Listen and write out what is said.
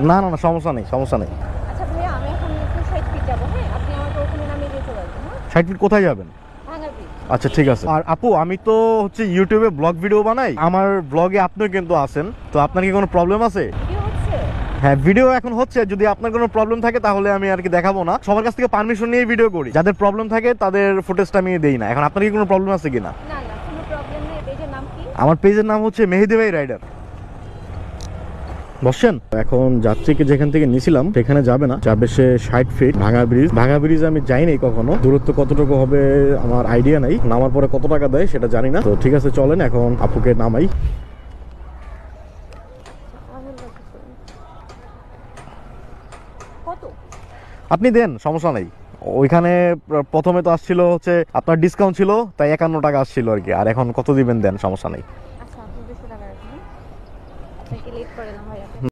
না না না, সমস্যা নেই, সমস্যা নেই। আচ্ছা ভাইয়া, আমি এখন একটু 60 ফিট যাবো, হ্যাঁ? আপনি আমাকে ওখানে নামিয়ে দিয়ে চলে আসবেন, হ্যাঁ? 60 ফিট কোথায় যাবেন? ভাঙা ব্রিজ। আচ্ছা ঠিক আছে। আর আপু, আমি তো হচ্ছে ইউটিউবে ব্লগ ভিডিও বানাই, আমার ব্লগে আপনিও কিন্তু আছেন, তো আপনার কি কোনো প্রবলেম আছে? ভিডিও হচ্ছে? হ্যাঁ, ভিডিও এখন হচ্ছে। যদি আপনার কোনো প্রবলেম থাকে তাহলে আমি আর কি দেখাবো না, সবার কাছ থেকে পারমিশন নিয়ে ভিডিও করি। যাদের প্রবলেম থাকে তাদের ফুটেজটা আমি দেই না। এখন আপনার কি কোনো প্রবলেম আছে কিনা? না না, কোনো প্রবলেম নেই। পেজের নাম কি? আমার পেজের নাম হচ্ছে মেহেদি ভাই রাইডার। বসছেন? এখন যাত্রীকে যেখান থেকে নিয়েছিলাম সেখানে যাবে না, যাবে সে 60 ফিট ভাঙা ব্রিজ। ভাঙা ব্রিজ আমি যাইনি কখনো, দূরত্ব কতটুকু হবে আমার আইডিয়া নাই, নামার পরে কত টাকা দেয় সেটা জানি না। তো ঠিক আছে, চলেন এখন আপুকে নামাই। কত? আপনি দেন, সমস্যা নাই। ওইখানে প্রথমে তো আসছিল হচ্ছে আপনার ডিসকাউন্ট ছিল, তাই 51 টাকা আসছিল আর কি। আর এখন কত দিবেন দেন, সমস্যা নেই।